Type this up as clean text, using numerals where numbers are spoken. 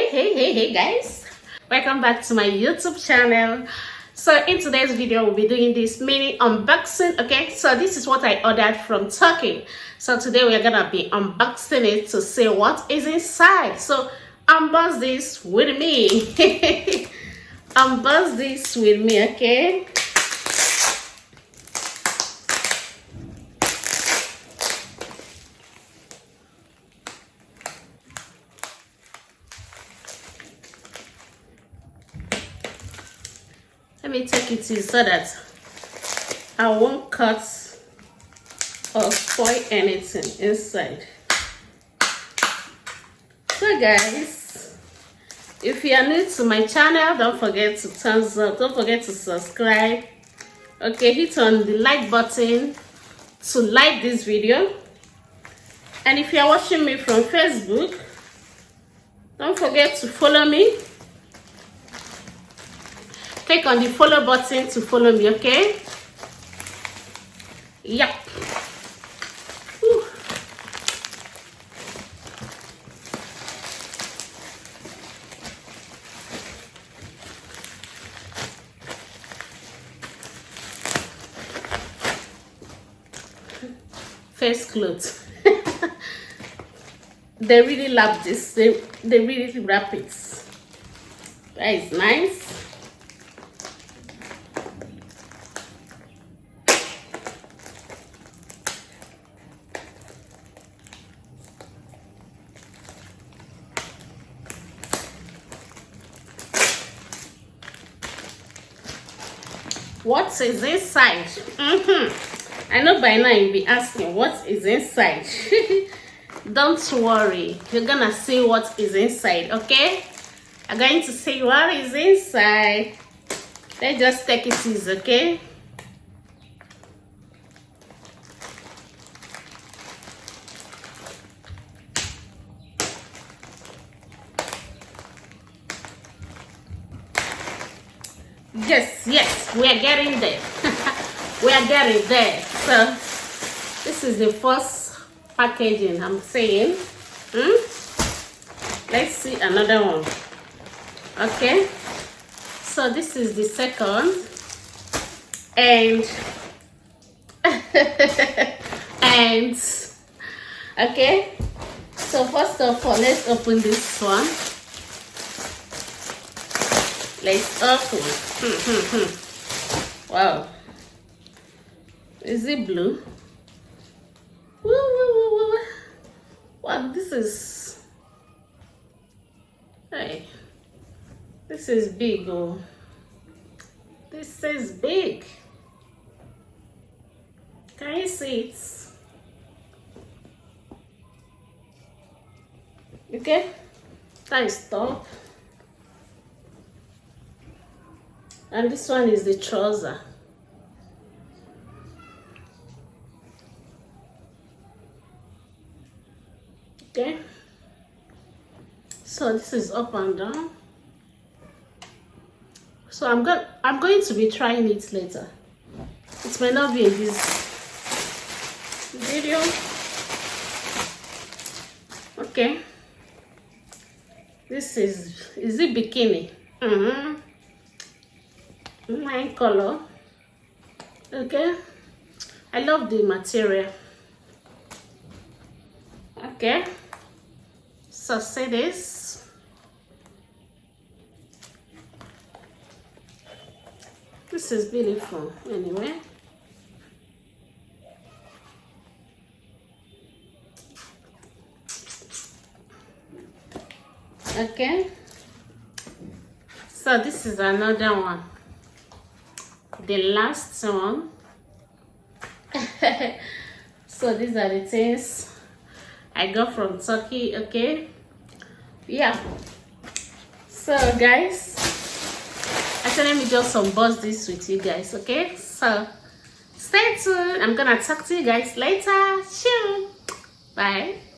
Hey guys, welcome back to my YouTube channel. So in today's video we'll be doing this mini unboxing. Okay, so this is what I ordered from Turkey. So today we're gonna be unboxing it to see what is inside. So unbox this with me. Unbox this with me, okay? Let me take it easy so that I won't cut or spoil anything inside. So guys, if you are new to my channel, don't forget to thumbs up, don't forget to subscribe. Okay, hit on the like button to like this video. And if you are watching me from Facebook, don't forget to follow me. Click on the follow button to follow me, okay? Yep. Whew. Face clothes. They really love this. They really wrap it. That is nice. What is inside? I know by now you'll be asking what is inside. Don't worry, you're gonna see what is inside, okay? I'm going to see what is inside. Let's just take it easy, okay? Yes, we are getting there. We are getting there. So this is the first packaging I'm saying. Let's see another one. Okay, so this is the second, and and okay, so first of all, let's open this one. Let's open. Wow, is it blue? Woo. Wow, this is, hey, this is big. Oh, this is big. Can you see it? Okay, that is top. And this one is the trouser. Okay, so this is up and down. So I'm going to be trying it later. It may not be in this video. Okay, this is it bikini? My color. Okay, I love the material. Okay, so see this. This is beautiful anyway. Okay, so this is another one, the last one. So these are the things I got from Turkey. Okay, yeah. So guys, I said let me just unbox this with you guys. Okay, so stay tuned. I'm gonna talk to you guys later. Sure, bye.